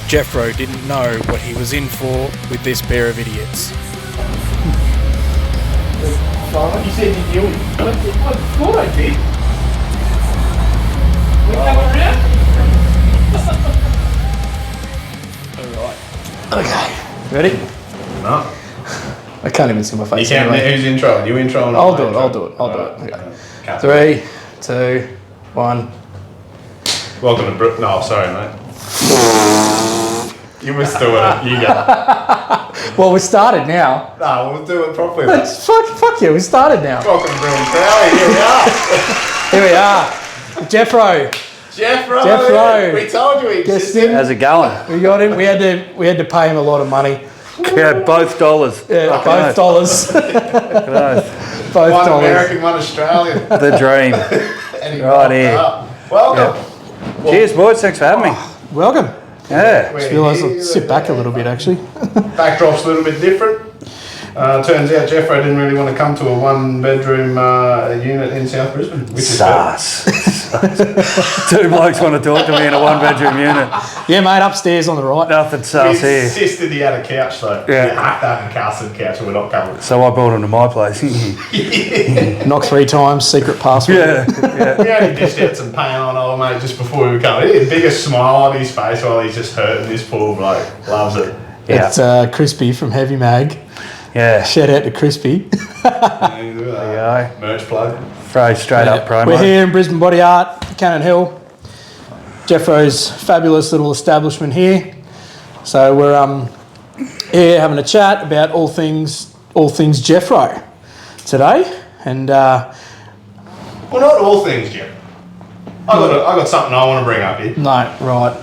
Geoffro didn't know what he was in for with this pair of idiots. You said you knew it. I thought I did. We coming around? Okay. Ready? No. I can't even see my face. You can't. Anyway. Who's intro? You intro? I'll do it. Okay. 3, 2, 1. Welcome to Brooklyn. No, sorry, mate. You must do it. You go. Well, we started now. No, we'll do it properly. Mate. Fuck you. We started now. Welcome to brewandkrowley. Here we are. Here we are. Geoffro. Geoffro. We told you he existed. How's it going? We got him. We had to pay him a lot of money. Yeah, both dollars. Yeah, both dollars. Both one dollars. American, one Australian. The dream. And he Right here. Welcome. Yeah. Cheers, boys. Thanks for having me. Welcome. Yeah. Just realised I'll sit back a little bit actually. Backdrop's a little bit different. Turns out Geoffro didn't really want to come to a one-bedroom unit in South Brisbane, which is Sus. Two blokes want to talk to me in a one-bedroom unit. Yeah, mate, upstairs on the right. Nothing We sus here. insisted he had a couch though. Yeah. You have to have a castle couch, and we're not coming. So I brought him to my place. Knock 3 times, secret password. Yeah. We only dished out some paint on old mate just before we come. He had the biggest smile on his face while he's just hurting. This poor bloke loves it. Yeah. It's Crispy from Heavy Mag. Yeah. Shout out to Crispy. There you go. Merch plug. Throw straight up promo. We're here in Brisbane Bodyart, Cannon Hill. Geoffro's fabulous little establishment here. So we're here having a chat about all things Geoffro today. And Well, not all things, Jim. I got something I want to bring up here. no, right.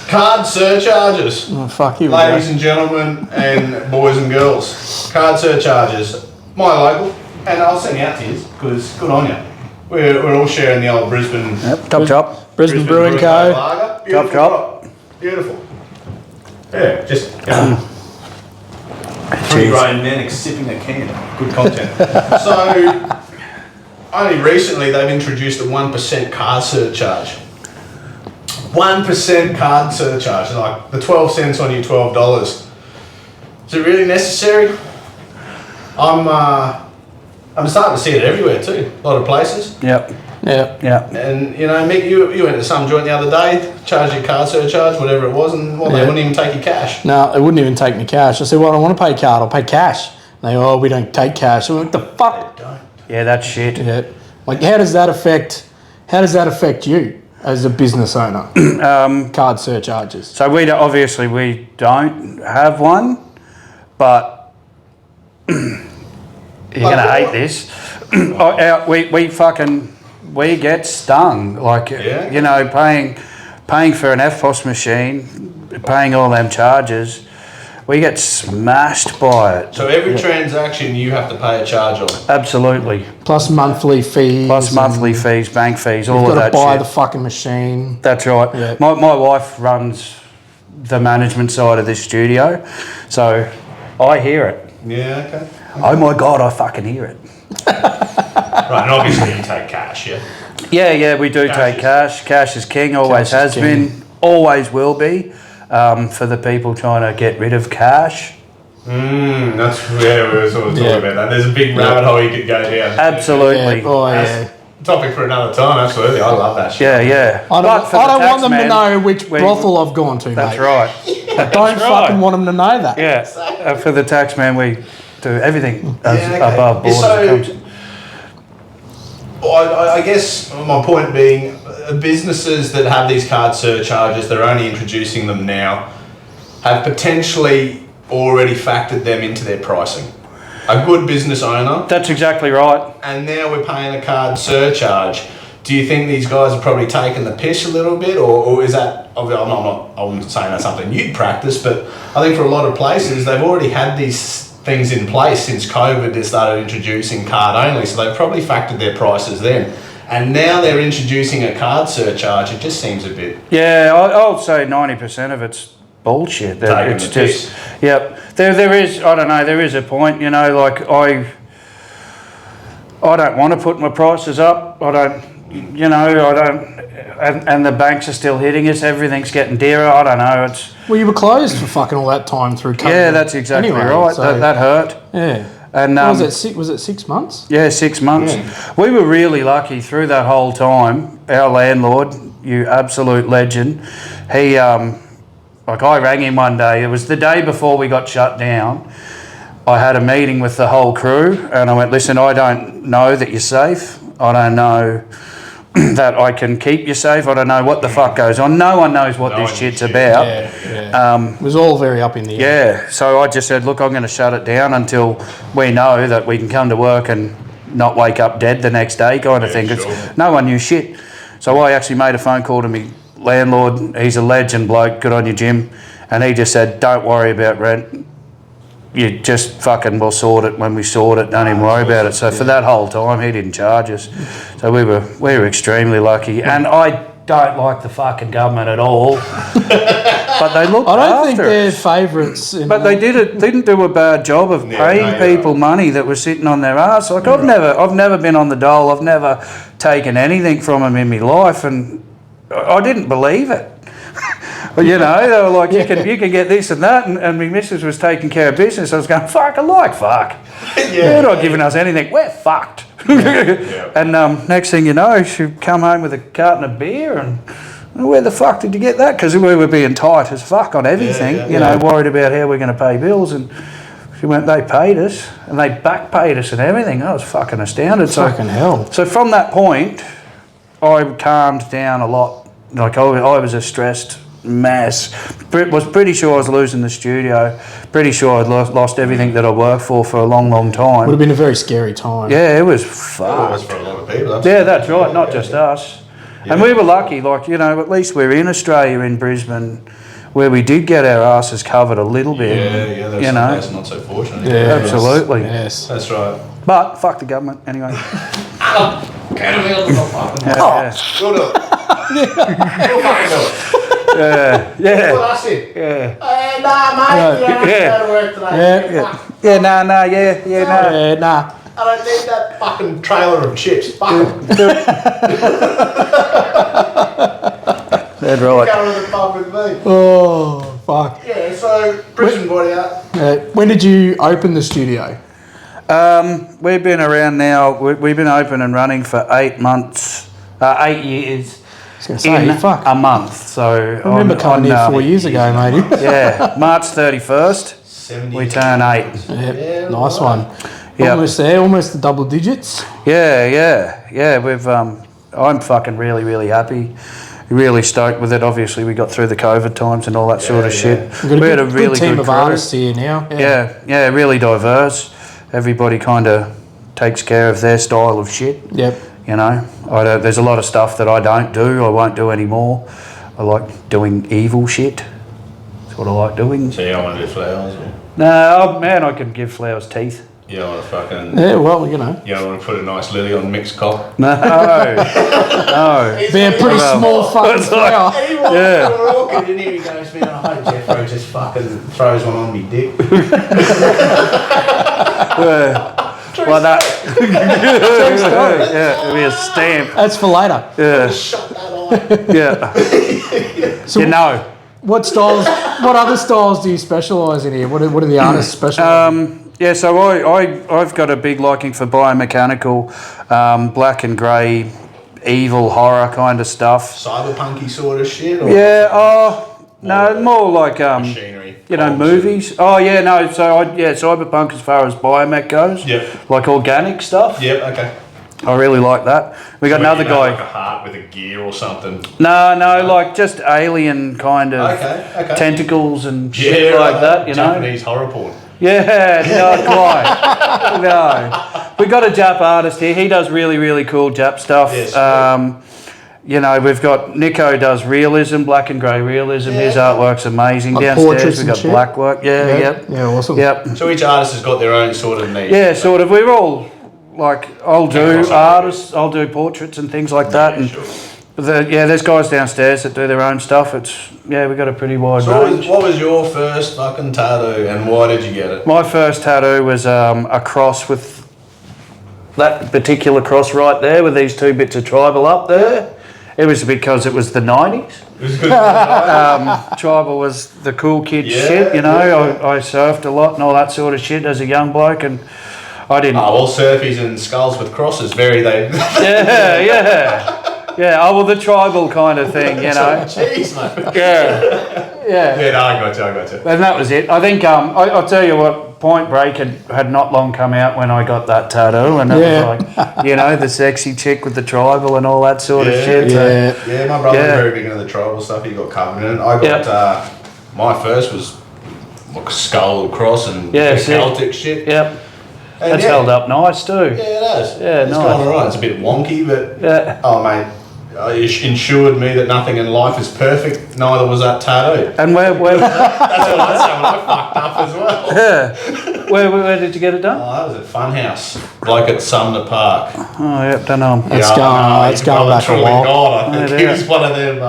Card surcharges. Oh, fuck you. Ladies and gentlemen and boys and girls, card surcharges. My local, and I'll send you out to you because good on you. We're all sharing the old Brisbane. Yep. Chop. Brisbane Brewing Co. Lager. Beautiful. Chop. Beautiful. Yeah, just free grown men sipping a can. Good content. So, only recently they've introduced a 1% card surcharge. 1% card surcharge, like the 12 cents on your $12. Is it really necessary? I'm starting to see it everywhere too. A lot of places. Yep. Yeah. Yeah. And you know, Mick, you went to some joint the other day, charged your card surcharge, whatever it was, and they wouldn't even take your cash. No, they wouldn't even take me cash. I said, well, I don't want to pay card, I'll pay cash. And they, we don't take cash. I went, what the fuck? They don't. Yeah, that's shit. Yeah. Like, how does that affect you as a business owner? Card surcharges. So we don't have one, but you're gonna hate this. We get stung, like you know, paying for an FPOS machine, paying all them charges. We get smashed by it. So every transaction you have to pay a charge on. Absolutely. Plus monthly fees. Plus monthly fees, bank fees, all You've of got that to buy shit. the fucking machine. That's right. Yeah. My wife runs the management side of this studio, so I hear it. Yeah, okay. Oh my God, I fucking hear it. Right, and obviously you take cash, yeah? Yeah, we do take cash. Cash is king, always has been, always will be, for the people trying to get rid of cash. That's where we were sort of talking about that. There's a big rabbit hole you could go down. Absolutely. Yeah. Oh, yeah. Topic for another time, absolutely. I love that shit. Yeah. I don't want them to know which brothel I've gone to, That's mate. right. I don't fucking want them to know that. Yeah. For the tax man, we do everything above board. So, I guess my point being, businesses that have these card surcharges, they're only introducing them now, have potentially already factored them into their pricing. A good business owner. That's exactly right. And now we're paying a card surcharge. Do you think these guys are probably taking the piss a little bit, or is that? I'm not saying that's something you'd practice, but I think for a lot of places they've already had these things in place since COVID. They started introducing card only, so they've probably factored their prices then. And now they're introducing a card surcharge. It just seems a bit. Yeah, I'll say 90% of it's bullshit. It's just, yep. There is, I don't know, there is a point, you know, like I don't want to put my prices up. I don't and the banks are still hitting us. Everything's getting dearer. I don't know. It's Well, you were closed for fucking all that time through COVID. yeah, that's exactly right. So, That hurt. yeah. And Was it 6 months? yeah, 6 months. Yeah. We were really lucky through that whole time. Our landlord, you absolute legend, he like I rang him one day. It was the day before we got shut down. I had a meeting with the whole crew, and I went, listen, I don't know that you're safe. I don't know that I can keep you safe. I don't know what the fuck goes on. No one knows what this shit's about. It was all very up in the air. Yeah, so I just said, look, I'm going to shut it down until we know that we can come to work and not wake up dead the next day kind of thing. 'Cause no one knew shit. So I actually made a phone call to me landlord. He's a legend bloke. Good on you, Jim. And he just said, don't worry about rent. You just fucking will sort it when we sort it. Don't even worry about it. So for that whole time, he didn't charge us. So we were extremely lucky. And I don't like the fucking government at all. But they look. I don't think they're favourites. But they didn't do a bad job of paying people money that was sitting on their ass. Like I've never been on the dole. I've never taken anything from them in my life, and I didn't believe it. Well, you know, they were like, you can get this and that, and my missus was taking care of business. I was going, fuck, I like fuck. They're not giving us anything. We're fucked. And next thing you know, she come home with a carton of beer, and where the fuck did you get that? Because we were being tight as fuck on everything, you know, worried about how we're going to pay bills. And she went, they paid us, and they back paid us and everything. I was fucking astounded. Fucking hell. So from that point, I calmed down a lot. Like I was a stressed mess. Was pretty sure I was losing the studio. Pretty sure I'd lost everything that I worked for a long, long time. Would have been a very scary time. Yeah, it was fucked. It was for a lot of people. Yeah, that's right. Not just us. And we were lucky. Like, you know, at least we're in Australia, in Brisbane, where we did get our asses covered a little bit. Yeah, that's not so fortunate. Yeah, absolutely. Yes. That's right. But fuck the government anyway. Get him out of the fucking Yeah. We'll do it. We'll fucking do it. Yeah. That's what I said. Yeah. Hey, nah, mate. You don't have to go to work today. Yeah. Nah. I don't need that fucking trailer of chips. Fuck it. That's right. Go to the pub with me. Oh, fuck. Yeah, so Brisbane Bodyart. When did you open the studio? We've been around now. We've been open and running for 8 months, 8 years. I was going to say, fuck. A month. So I remember coming here 4 years ago, matey. Yeah, March 31st, we turn 8. Yeah, nice one. Yep. Almost there, almost the double digits. Yeah. We've. I'm fucking really happy. Really stoked with it. Obviously, we got through the COVID times and all that sort of shit. We've got had a really good team good of crew. artists here now. Yeah, really diverse. Everybody kind of takes care of their style of shit. Yep. You know, there's a lot of stuff that I don't do. I won't do anymore. I like doing evil shit. That's what I like doing. So you don't want to do flowers? Or? No, man, I can give flowers teeth. You don't want to fucking... Yeah, well, you know. You don't want to put a nice lily on mixed cock? No. Be a pretty small fucking flower. Yeah. We're walking in here, he goes, man, I hope Geoffro just fucking throws one on me dick. Like that. Yeah, it'll be a stamp. That's for later. Yeah. Shut that eye. Yeah. So you know. what other styles do you specialise in here? What are the artists specialise in? Yeah, so I've got a big liking for biomechanical, black and grey, evil horror kind of stuff. Cyberpunky sort of shit? Or Yeah, no, more like machinery. you know, movies. Oh yeah, no. So cyberpunk as far as biomech goes. Yep. Like organic stuff. Yep. Okay. I really like that. We got another guy. Like a heart with a gear or something. No, like just alien kind of Okay. tentacles and shit like that. You know. Japanese horror porn. Yeah, not quite. No. We got a Jap artist here. He does really cool Jap stuff. Yes, you know, we've got Nico does realism, black and grey realism. Yeah. His artwork's amazing. Like Downstairs we've got shit? black work. Yeah. Yeah, awesome. Yep. So each artist has got their own sort of niche. Yeah, sort of. We're all like, I'll do artists, I'll do portraits and things like that. And Sure. there's guys downstairs that do their own stuff. We've got a pretty wide range. What was your first fucking tattoo and why did you get it? My first tattoo was a cross with that particular cross right there with these two bits of tribal up there. It was because it was the 90s. It was good. Tribal was the cool kid Yeah, shit, you know. yeah. I surfed a lot and all that sort of shit as a young bloke, and I didn't. Oh, all surfies and skulls with crosses, Yeah. Oh, well, the tribal kind of thing, you know. Jeez, mate. Yeah. Yeah, no, I got you. And that was it. I think I'll tell you what. Point Break had not long come out when I got that tattoo, and that was like, you know, the sexy chick with the tribal and all that sort of shit. Yeah. Yeah, my brother was very big into the tribal stuff. He got covered in it. I got my first was like skull cross and Celtic shit. Yep. And That's held up nice too. Yeah, it has. Yeah, it's nice. gone alright. It's a bit wonky, but oh mate, it ensured me that nothing in life is perfect. Neither was that tattoo. And where That's what I fucked up as well. yeah. Where did you get it done? Oh, that was at Funhouse, like at Sumner Park. Oh, yep, don't know. It's going back a while. God, I think he was one of them.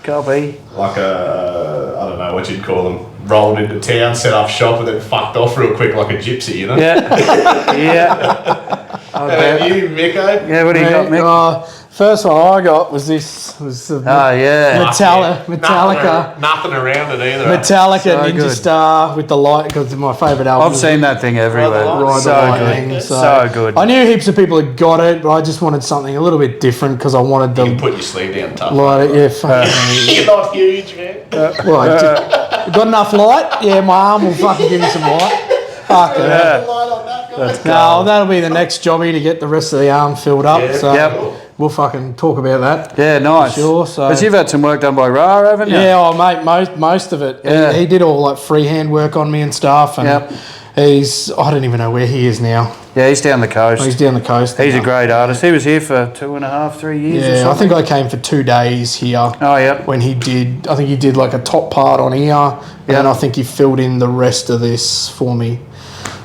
Copy. Like I don't know what you'd call them. Rolled into town, set up shop, and then fucked off real quick like a gypsy, you know. Yeah. Yeah. You, Micko? Yeah. What do you got, Mick? First one I got was this. Yeah. Metallica. Nothing around it either. Metallica So Ninja good. Star with the light, because my favourite album. I've seen that thing everywhere. Ride the So Lightning, good. so- So good. I knew heaps of people had got it, but I just wanted something a little bit different because I wanted You can the put your sleeve down tough. light. Yeah, fucking. You're not huge, man. Got enough light? Yeah, my arm will fucking give me some light. Fuck it. Yeah. Light on that guy. No, that'll be the next jobby to get the rest of the arm filled up. Yeah. So Yep. we'll fucking talk about that. Yeah, nice. Sure, so- But you've had some work done by Ra, haven't you? Yeah, mate, most of it. Yeah. He did all like freehand work on me and stuff, and Yep. I don't even know where he is now. Yeah, he's down the coast. He's down the coast. He's a now. great artist. He was here for 2.5, 3 years or Yeah, I something. think I came for 2 days here. Oh, yep. When he did, I think he did like a top part on here, and then Yeah. I think he filled in the rest of this for me.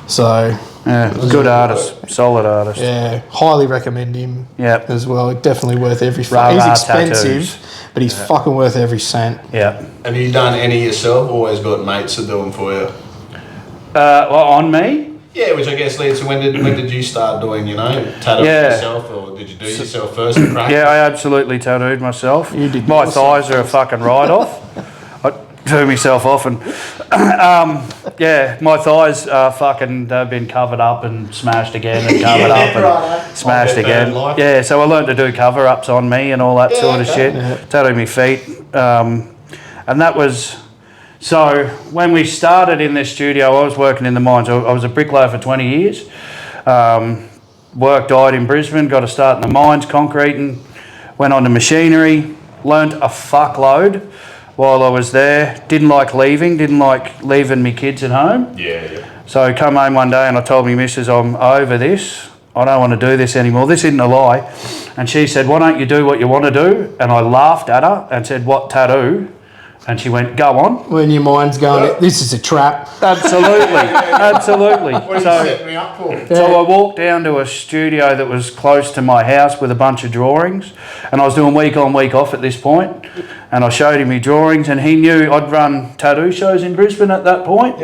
So Yeah, good artist. Solid artist. yeah, highly recommend him. Yep. As well, definitely worth every. Rah, He's rah expensive, tattoos. but he's fucking worth every cent. Yeah. Have you done any yourself? Always got mates that do them for you. Well, on me? Yeah, which I guess leads to when did you start doing, tattooing yourself, or did you do it yourself first and practice? Yeah, I absolutely tattooed myself. You did My yourself thighs are a fucking write-off. I do myself off, and yeah, my thighs are fucking, they've been covered up and smashed again and covered up and smashed Like again. life. Yeah, so I learned to do cover-ups on me and all that sort of okay. shit. Tattooed my feet, and that was. So when we started in this studio, I was working in the mines. I was a bricklayer for 20 years. Died in Brisbane, got a start in the mines, concreting, went on to machinery, learnt a fuckload while I was there. Didn't like leaving me kids at home. Yeah. So I come home one day and I told my missus, I'm over this. I don't want to do this anymore. This isn't a lie. And she said, why don't you do what you want to do? And I laughed at her and said, what tattoo? And she went, go on. When your mind's going, this is a trap. Absolutely. Absolutely. What are you setting me up for? So I walked down to a studio that was close to my house with a bunch of drawings, and I was doing week on, week off at this point, and I showed him my drawings, and he knew I'd run tattoo shows in Brisbane at that point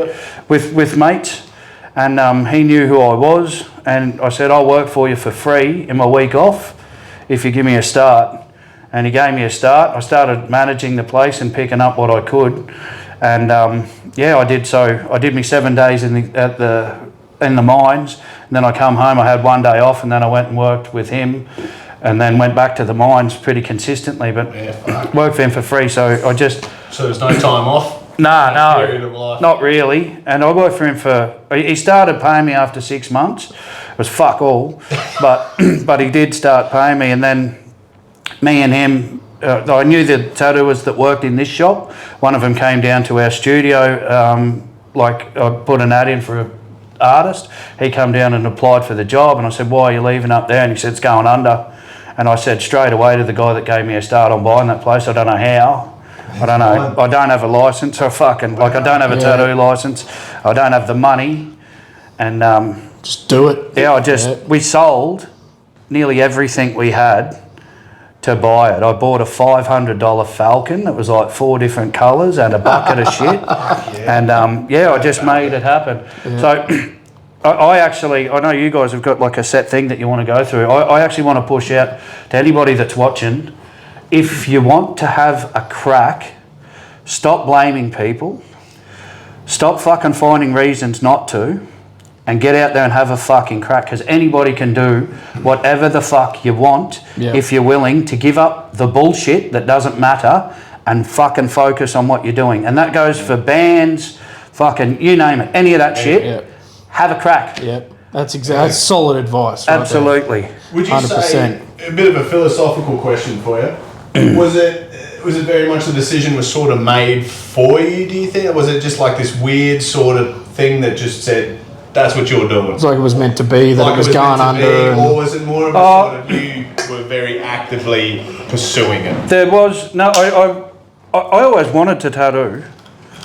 with mates, and he knew who I was, and I said, I'll work for you for free in my week off if you give me a start. And he gave me a start. I started managing the place and picking up what I could, and I did. So I did me 7 days in the mines, and then I come home. I had 1 day off, and then I went and worked with him, and then went back to the mines pretty consistently. But worked for him for free. So there's no time off. Period of No, life. not really. And I worked for him he started paying me after 6 months. It was fuck all, but he did start paying me, and then me and him, I knew the tattooers that worked in this shop. One of them came down to our studio, I put an ad in for an artist. He came down and applied for the job, and I said, why are you leaving up there? And he said, it's going under. And I said straight away to the guy that gave me a start on buying that place, I don't know how. I don't know. I don't have a license, or I don't have a tattoo license. I don't have the money. And Just do it. we sold nearly everything we had to buy it. I bought a $500 Falcon that was like 4 different colours and a bucket of shit. And I just made it happen. So I know you guys have got like a set thing that you want to go through. I actually want to push out to anybody that's watching. if you want to have a crack, stop blaming people, stop fucking finding reasons not to, and get out there and have a fucking crack, because anybody can do whatever the fuck you want if you're willing to give up the bullshit that doesn't matter and fucking focus on what you're doing. And that goes for bands, fucking you name it, any of that shit. Have a crack. Yep. That's solid advice. Right? Absolutely. Would you 100%. say, a bit of a philosophical question for you, was it very much the decision was sort of made for you, do you think? Or was it just like this weird sort of thing that just said, that's what you're doing? It's like it was meant to be, that Like it was going under. Or was it more of a sort of you were very actively pursuing it? There was, no, I always wanted to tattoo.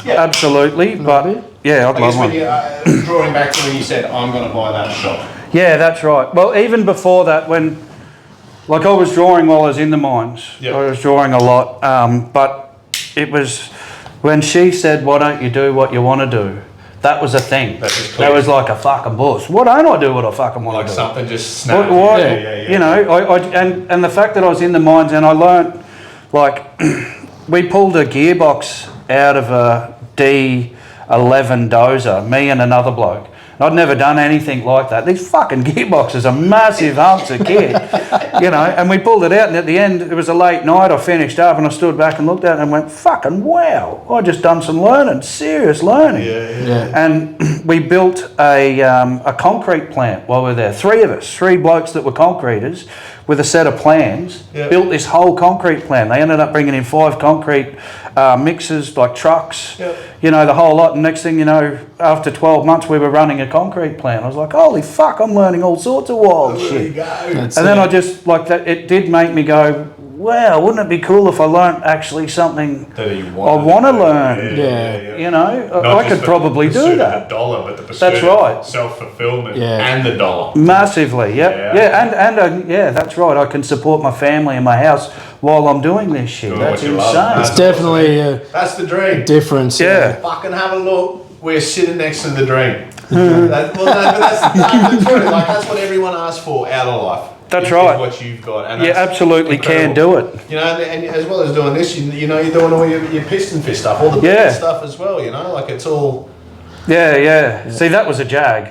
Yeah. Absolutely, but yeah, I'd I love guess one. when you, drawing back to when you said, I'm going to buy that shop. Yeah, that's right. Well, even before that, when, like I was drawing while I was in the mines. Yep. I was drawing a lot, but it was when she said, why don't you do what you want to do? That was a thing. That was like a fucking boss. Why don't I do what I fucking want Like to do? something just snapped. What, Yeah. You know, and the fact that I was in the mines and I learnt, like, we pulled a gearbox out of a D11 dozer, me and another bloke. I'd never done anything like that. These fucking gearboxes are massive hunks of kit, you know, and we pulled it out, and at the end, it was a late night, I finished up and I stood back and looked at it and went, fucking wow, I just done some learning, serious learning. And we built a concrete plant while we were there. Three blokes that were concreters with a set of plans, built this whole concrete plant. They ended up bringing in 5 concrete mixers, like trucks, you know, the whole lot. And next thing you know, after 12 months, we were running a concrete plant. I was like, holy fuck, I'm learning all sorts of wild shit. And then I just, like that, it did make me go, wow, wouldn't it be cool if I learnt actually something that I want to learn? You know, I could probably do that. The dollar, but the pursuit That's right. of self-fulfillment and the dollar. Massively, yeah, that's right. I can support my family and my house while I'm doing this shit. Doing That's what you insane. love. It's definitely That's the dream. difference. Yeah. Fucking have a look. We're sitting next to the dream. That's the truth. Like, that's what everyone asks for out of life. That's is right. What you've got. And You that's absolutely incredible. can do it. You know, and as well as doing this, you know, you're doing all your PistonFist stuff, all the big stuff as well. You know, like it's all. Yeah. See, that was a jag.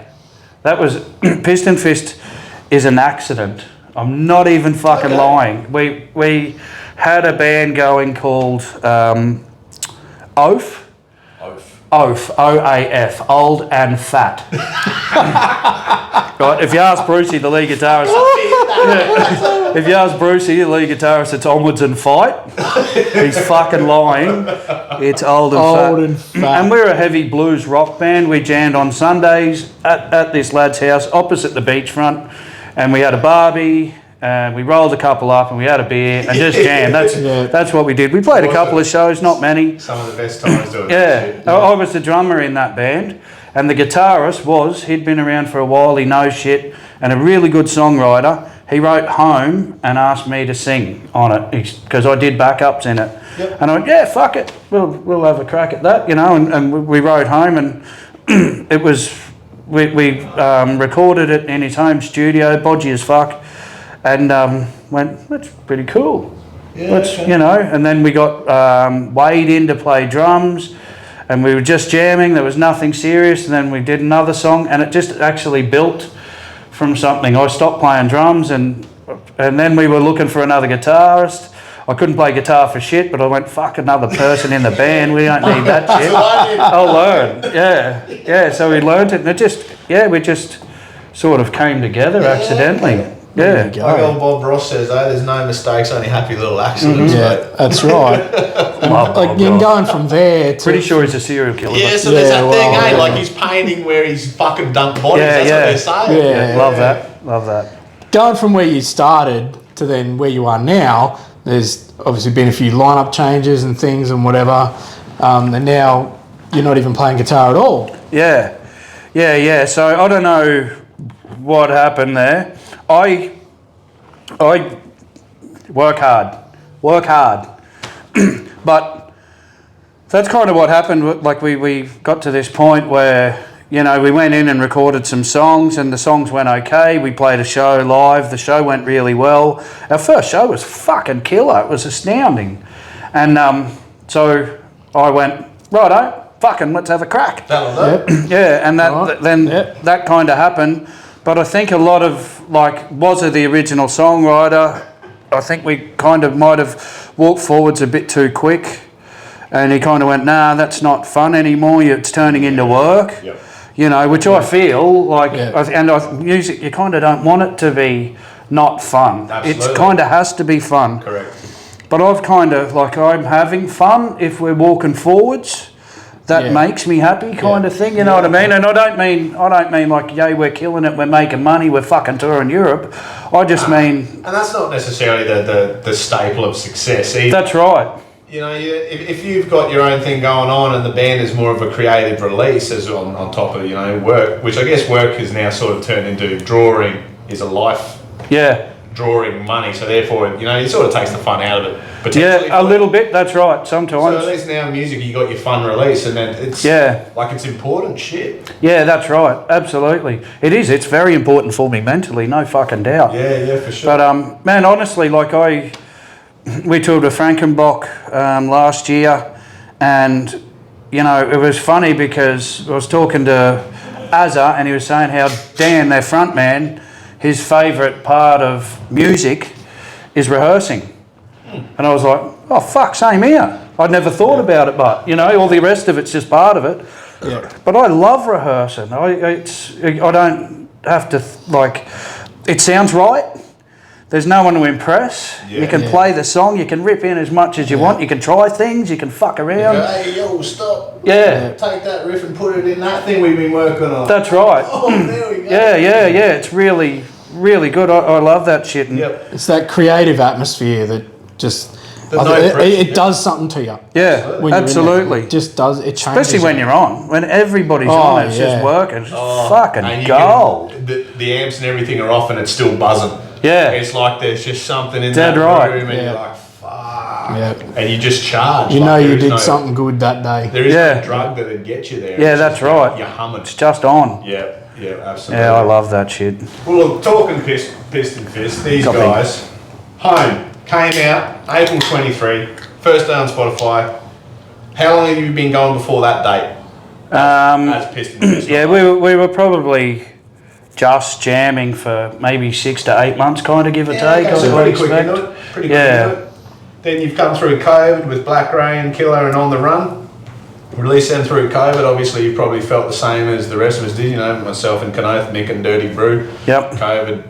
That was PistonFist is an accident. I'm not even fucking lying. We had a band going called Oaf. Oaf, OAF, Old and Fat. Right, if you ask Brucey, the lead guitarist, if you ask Brucey, the lead guitarist, it's onwards and fight. He's fucking lying. It's old and fat. And we're a heavy blues rock band. We jammed on Sundays at this lad's house opposite the beachfront, and we had a barbie. And we rolled a couple up and we had a beer and just jammed. That's what we did. We played a couple of shows, not many. Some of the best times doing that. I was the drummer in that band, and the guitarist he'd been around for a while, he knows shit, and a really good songwriter. He wrote home and asked me to sing on it because I did backups in it. And I went, yeah, fuck it, we'll have a crack at that, you know. And we wrote home, and it was we recorded it in his home studio, bodgy as fuck. And went, that's pretty cool. You know, and then we got Wade in to play drums, and we were just jamming. There was nothing serious, and then we did another song, and it just actually built from something. I stopped playing drums, and then we were looking for another guitarist. I couldn't play guitar for shit, but I went, fuck, another person in the band. We don't need that shit. I'll learn. Yeah. So we learned it, and we just sort of came together accidentally. Yeah. Like old Bob Ross says, there's no mistakes, only happy little accidents. That's right. Like you're going from there to... Pretty sure he's a serial killer. Yeah, so there's that thing, like he's painting where he's fucking dumped bodies. That's what they're saying. Love that. Going from where you started to then where you are now, there's obviously been a few lineup changes and things and whatever, and now you're not even playing guitar at all. Yeah. So I don't know what happened there. I work hard, but that's kind of what happened. Like we got to this point where, you know, we went in and recorded some songs, and the songs went okay. We played a show live. The show went really well. Our first show was fucking killer. It was astounding. And so I went, righto, fucking let's have a crack. That'll do. Yeah, and that kind of happened. But I think a lot of, like, was it the original songwriter? I think we kind of might have walked forwards a bit too quick. And he kind of went, nah, that's not fun anymore. It's turning into work. Yep. You know, which I feel like, music, you kind of don't want it to be not fun. Absolutely. It kind of has to be fun. Correct. But I've kind of, like, I'm having fun if we're walking forwards. That makes me happy, kind of thing. You know what I mean? And I don't mean like, yay, we're killing it, we're making money, we're fucking touring Europe. I just mean, and that's not necessarily the staple of success either. That's right. You know, if you've got your own thing going on and the band is more of a creative release as on top of, you know, work, which I guess work has now sort of turned into drawing is a life. Yeah. Drawing money, so therefore, you know, it sort of takes the fun out of it. Potentially. Yeah, a little bit, that's right, sometimes. So at least now music, you got your fun release, and then it's like it's important shit. Yeah, that's right, absolutely. It is, it's very important for me mentally, no fucking doubt. Yeah, for sure. But, man, honestly, like we toured with Frankenbach last year, and, you know, it was funny because I was talking to Azza, and he was saying how Dan, their front man, his favourite part of music is rehearsing. And I was like, oh, fuck, same here. I'd never thought about it, but, you know, all the rest of it's just part of it. Yeah. But I love rehearsing. I don't have to, like, it sounds right. There's no one to impress. Yeah. You can play the song, you can rip in as much as you want, you can try things, you can fuck around. Hey, yo, stop. Yeah. Take that riff and put it in that thing we've been working on. That's right. Oh, there we go. Yeah. It's really, really good. I love that shit. And It's that creative atmosphere that just... it does something to you. Yeah, when absolutely. It just does. It changes. Especially when you're on. When everybody's on, it's just working. It's fucking gold. The amps and everything are off and it's still buzzing. Yeah. It's like there's just something in Dead that right. room and you're like, fuck. Yeah. And you just charge. You know you did something good that day. There is no drug that'd get you there. Yeah, it's that's right. You're humming. It's just on. Yeah, absolutely. Yeah, I love that shit. Well, look, talking PistonFist, these guys, Home, came out April 23, first day on Spotify. How long have you been going before that date? As PistonFist? Yeah, we were probably just jamming for maybe 6 to 8 months, kind of give or take. Okay, so pretty quick into it. Pretty quick into it. Then you've come through COVID with Black Rain, Killer and On The Run. Released them through COVID. Obviously, you probably felt the same as the rest of us did. You know, myself and Kenoth, Mick and Dirty Brew. Yep. COVID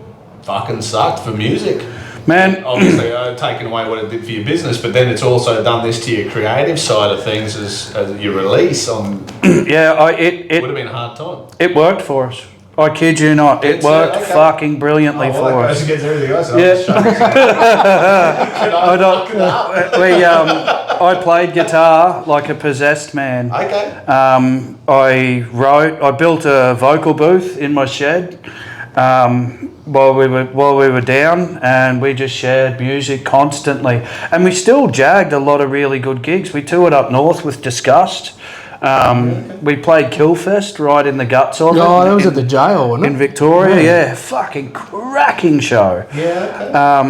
fucking sucked for music. Man. And obviously, taking away what it did for your business, but then it's also done this to your creative side of things as your release on. It would have been a hard time. It worked for us. I kid you not. It worked fucking brilliantly for us. That goes against everything else. I played guitar like a possessed man. Okay. I built a vocal booth in my shed while we were down, and we just shared music constantly. And we still jagged a lot of really good gigs. We toured up north with Disgust. We played Killfest right in the guts of it. Oh, that was at the jail, wasn't it? In Victoria, yeah. Fucking cracking show. Yeah,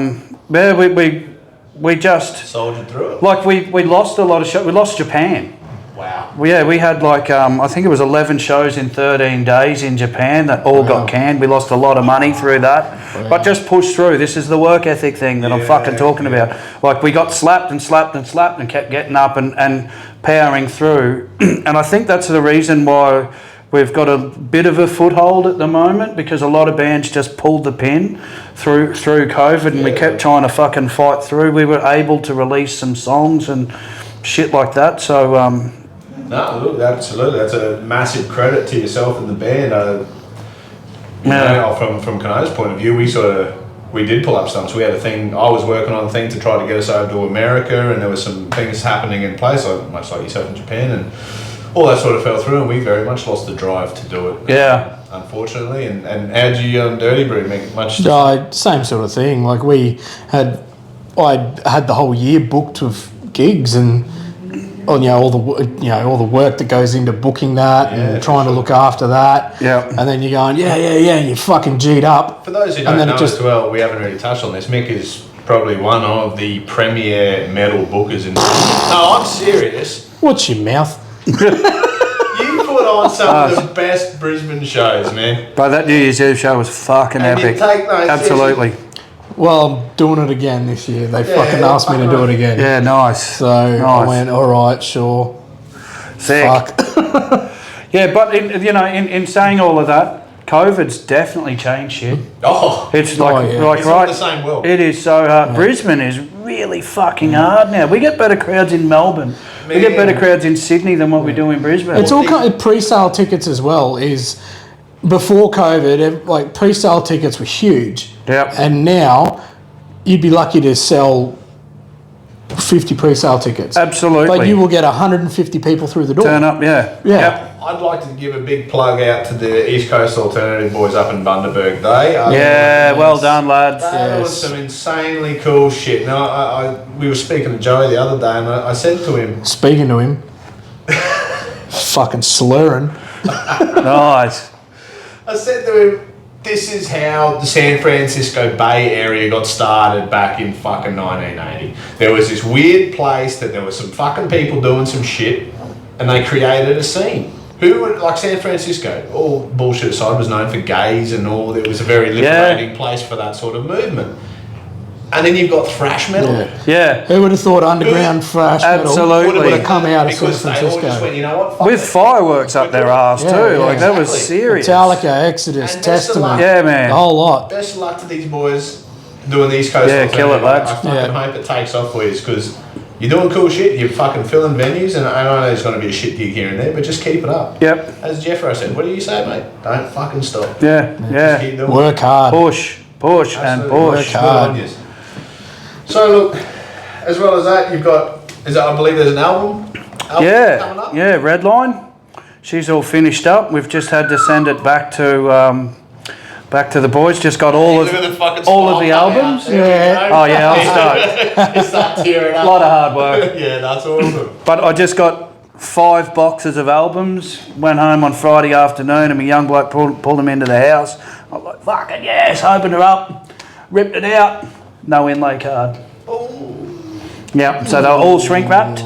okay. We just... soldiered through it. Like, we lost a lot of shows. We lost Japan. Wow. We had like, I think it was 11 shows in 13 days in Japan that all got canned. We lost a lot of money through that. Wow. But just pushed through. This is the work ethic thing that I'm fucking talking about. Like, we got slapped and kept getting up and powering through. And I think that's the reason why we've got a bit of a foothold at the moment, because a lot of bands just pulled the pin through COVID, and we kept trying to fucking fight through. We were able to release some songs and shit like that. So, no, look, absolutely. That's a massive credit to yourself and the band. You know, from Kenoth's point of view, we did pull up stunts. We had a thing. I was working on a thing to try to get us over to America, and there were some things happening in place, much like yourself in Japan, and all that sort of fell through, and we very much lost the drive to do it. Yeah. Unfortunately, and how'd you and Dirty Brew make much? Same sort of thing. Like I had the whole year booked of gigs, and all the work that goes into booking that and trying to look after that. Yeah. And then you're going, and you're fucking G'd up. For those who don't know as well, we haven't really touched on this. Mick is probably one of the premier metal bookers in. No, I'm serious. Watch your mouth. You put on some of the best Brisbane shows, man. But that New Year's Eve show was fucking And epic. you take those Absolutely. Well, I'm doing it again this year. They fucking asked me to do it again. Yeah, nice. So I went, all right, sure. Sick. Fuck. Yeah, but in saying all of that, COVID's definitely changed shit. Oh, It's like it's right. not the same world. It is so hard. Brisbane is really fucking hard now. We get better crowds in Melbourne. We get better crowds in Sydney than what we do in Brisbane. It's all kind of pre-sale tickets as well. Is before COVID, like pre-sale tickets were huge. Yep. And now you'd be lucky to sell 50 pre-sale tickets. Absolutely. But you will get 150 people through the door. Turn up, yeah. Yeah. Yep. I'd like to give a big plug out to the East Coast Alternative boys up in Bundaberg. Well done, lads. That was some insanely cool shit. Now, we were speaking to Joey the other day, and I said to him, Speaking to him, fucking slurring. Nice. I said to him, this is how the San Francisco Bay Area got started back in fucking 1980. There was this weird place that there was some fucking people doing some shit, and they created a scene. Who would, like San Francisco, all bullshit aside, was known for gays and all. It was a very liberating place for that sort of movement. And then you've got thrash metal. Yeah. Who would have thought underground thrash metal Absolutely. would have come out of San Because they all just Francisco? went, you know what? Fuck With it. fireworks up their ass too. Yeah, Like that was exactly. serious. Metallica, Exodus, And that's the Testament, luck. Yeah, man. the whole lot. Best of luck to these boys doing the East Coast. Yeah, kill it, Alternative. lads. I fucking Yeah. hope it takes off for you because you're doing cool shit. You're fucking filling venues, and I know there's going to be a shit gig here and there, but just keep it up. Yep. As Geoffro said, what do you say, mate? Don't fucking stop. Yeah. Just Yeah. keep doing Work hard. Push and Absolutely. push. Work hard. Good on yous. So look, as well as that, you've got. I believe there's an album coming Yeah. up. Yeah. Redline. She's all finished up. We've just had to send it back to the boys. Just got all Look at the fucking all of smile the coming out. albums. There we Yeah. go. Oh yeah, I'm stoked. It's that tearing A up. lot of hard work. Yeah, that's awesome. But I just got 5 boxes of albums. Went home on Friday afternoon, and my young bloke pulled them into the house. I was like, fucking yes! Opened her up, ripped it out. No inlay card. Yep. So they were all shrink wrapped.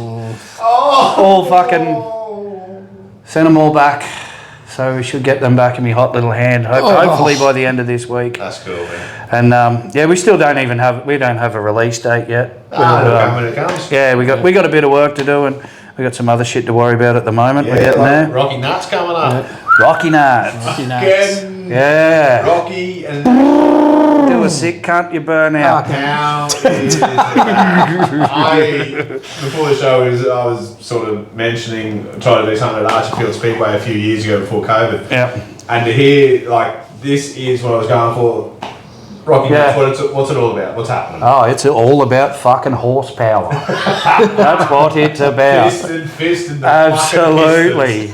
All fucking. Sent them all back. So we should get them back in my hot little hand. Hopefully by the end of this week. That's cool, man. And we still don't have a release date yet. It'll come when it comes. Yeah, we got a bit of work to do, and we got some other shit to worry about at the moment. We're getting there. Rocky Nuts coming up. Rocky Nuts. Rocky Nuts. Again, Yeah. Rocky and Do a sick cunt, you burn out. how is it? Before the show, I was sort of mentioning trying to do something at Archerfield Speedway a few years ago before COVID. Yeah. And to hear, like, this is what I was going for. Rocky Yeah. Nuts, what's it all about? What's happening? Oh, it's all about fucking horsepower. That's what it's about. PistonFist and the Absolutely.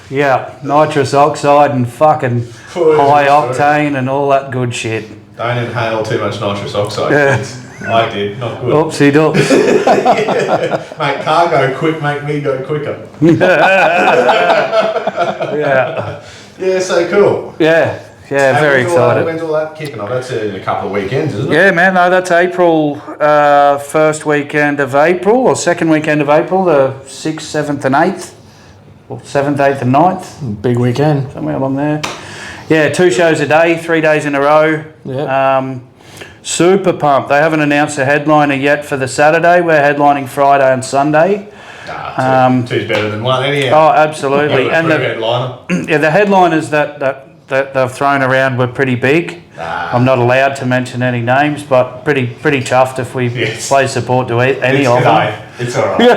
Yeah. Nitrous oxide and fucking high octane and all that good shit. Don't inhale too much nitrous oxide. Yeah. Kids. I did, not good. Oopsie doops. Mate, car go quick, make me go quicker. Yeah. Yeah, so cool. Yeah. Yeah, And very excited. When's all that kicking off? That's in a couple of weekends, isn't it? Yeah, man. No, that's April, first weekend of April, or second weekend of April, the 6th, 7th and 8th. Or 7th, 8th and 9th, Big weekend. somewhere along there. Yeah, 2 shows a day, 3 days in a row. Yeah. Super pumped. They haven't announced a headliner yet for the Saturday. We're headlining Friday and Sunday. Two's better than one anyhow. Oh, absolutely. And the headliners that they've thrown around were pretty big. I'm not allowed to mention any names, but pretty chuffed if we play support to any of them. It's all right.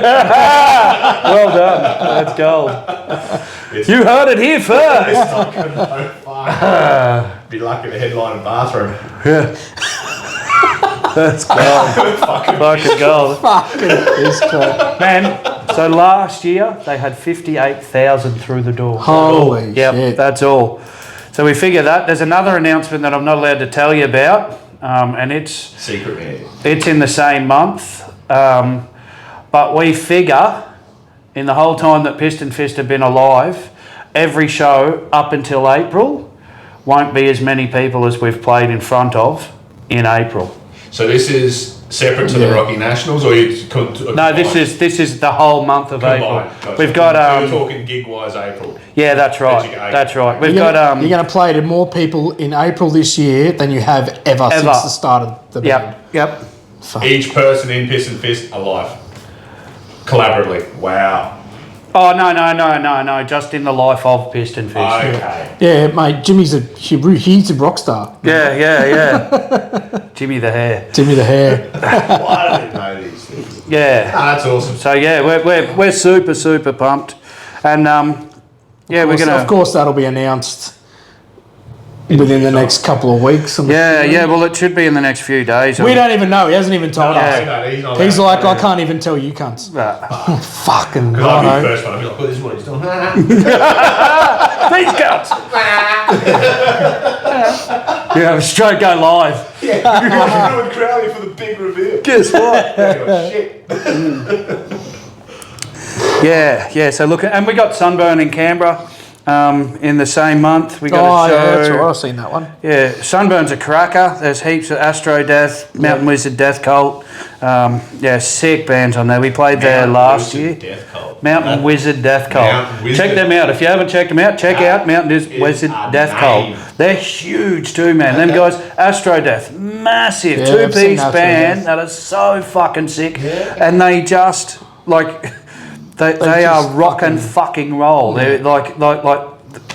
Well done. That's gold. You heard it here first. Be lucky to headline a bathroom. That's gold. Fucking gold. This crap. Man, so last year they had 58,000 through the door. Holy Yep, shit. that's all. So we figure that. There's another announcement that I'm not allowed to tell you about, and it's Secret man. in the same month. But we figure, in the whole time that PistonFist have been alive, every show up until April won't be as many people as we've played in front of in April. So this is separate to the Rocky Nationals, or you could? No, this is the whole month of April. Gotcha. We've got So you're talking gig-wise April. Yeah, that's right. That's right. We've You're got going to play to more people in April this year than you have ever. Since the start of the band. Yep. Fuck. Each person in PistonFist alive, collaboratively. Wow. Oh no! Just in the life of PistonFist. Okay. Yeah, mate. He's a rock star. Yeah. Jimmy the Hair. Jimmy the Hair. Why don't I know these things? Yeah. That's awesome. So yeah, we're super pumped, and we're gonna. Of course, that'll be announced within the next couple of weeks. Yeah. Well, it should be in the next few days. We don't even know. He hasn't even told us. No, He's like, I can't even tell you cunts. Fucking Because I'll be the righto. first one. I'll be like, well, this is what he's doing. These guts. Yeah, straight go live. Brew and Crowley for the big reveal. Guess what? Shit. Yeah. So look, and we got Sunburn in Canberra. In the same month, we got a show. Yeah, that's right. I've seen that one. Yeah, Sunburn's a cracker. There's heaps of Astro Death, Mountain Wizard Death Cult. Sick bands on there. We played there last year. Death Cult. Mountain Wizard Death Cult. Mountain Wizard. Check them out. If you haven't checked them out, check out Mountain Wizard Death name. Cult. They're huge too, man. Them guys, Astro Death, massive Yeah, I've seen two-piece Astro band Death. that is so fucking sick. And they just, like, they are rock and fucking roll. They're like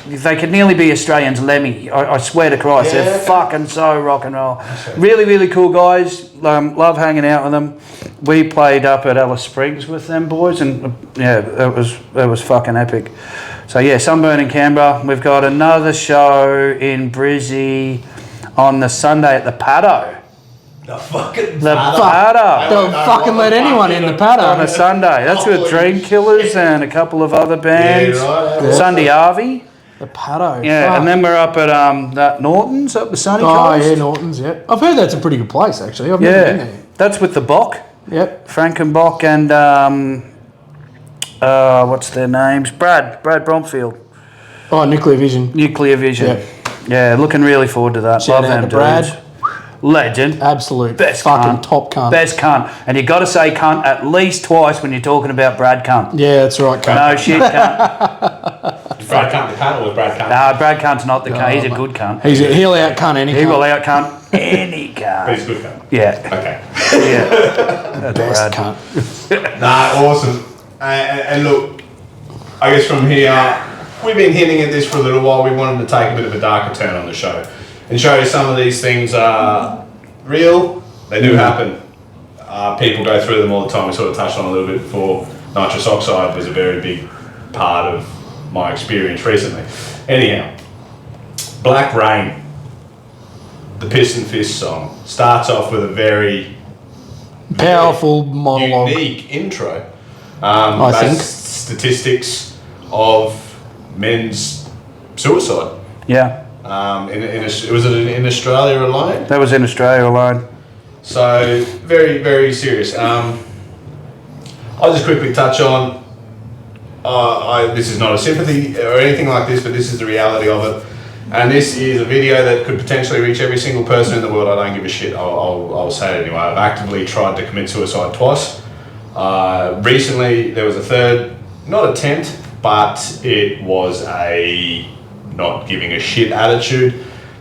they could nearly be Australians Lemmy. I swear to Christ, they're fucking so rock and roll. Really, really cool guys. Love hanging out with them. We played up at Alice Springs with them boys, and it was fucking epic. So yeah, Sunburn in Canberra. We've got another show in Brizzy on the Sunday at the Paddo. The fucking Paddo. Don't fucking let anyone in the On a paddock. Sunday. That's with Dream Killers and a couple of other bands. Yeah. Sunday Harvey. The paddock. Yeah, Fuck. and then we're up at that Norton's up the Sunny Oh, Coast. yeah, Norton's, yeah. I've heard that's a pretty good place, actually. I've never been Yeah, there. that's with the Bock, Yep. Frankenbock, and what's their names? Brad Bromfield, Oh, Nuclear Vision. Nuclear Vision. Yep. Yeah, looking really forward to that. Shout Love out them to Brad. dudes. Legend. Absolute Best fucking cunt. top cunt. Best cunt. And you got to say cunt at least twice when you're talking about Brad cunt. Yeah, that's right, cunt. No shit cunt. Brad Cunt, the cunt, or Brad Cunt? No, Brad cunt's not the cunt. He's a mate. good cunt. He'll out cunt any He cunt. will out cunt any But cunt. he's a good cunt. Yeah. Okay. Yeah. That's Best Brad. cunt. Nah, awesome. And look, I guess from here, we've been hinting at this for a little while. We wanted to take a bit of a darker turn on the show and show you some of these things are real. They do happen. People go through them all the time. We sort of touched on a little bit before. Nitrous oxide was a very big part of my experience recently. Anyhow, Black Rain, the PistonFist song, starts off with a very Powerful monologue. unique intro. I That's think. statistics of men's suicide. Yeah. Was it in Australia alone? That was in Australia alone. So very, very serious. I'll just quickly touch on. This is not a sympathy or anything like this, but this is the reality of it. And this is a video that could potentially reach every single person in the world. I don't give a shit. I'll say it anyway. I've actively tried to commit suicide twice. Recently, there was a third, not attempt, but it was a not giving a shit attitude.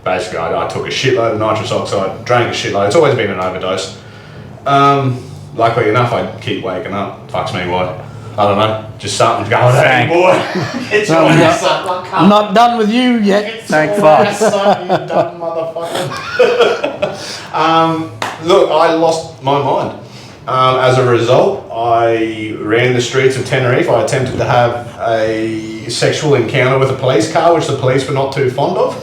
Basically, I took a shitload of nitrous oxide, drank a shitload. It's always been an overdose. Luckily enough, I keep waking up. Fucks me why. I don't know. Just something's going on, boy. It's always something. I'm not done with you yet. Thank fuck. You dumb motherfucker. Look, I lost my mind. As a result, I ran the streets of Tenerife. I attempted to have a sexual encounter with a police car, which the police were not too fond of.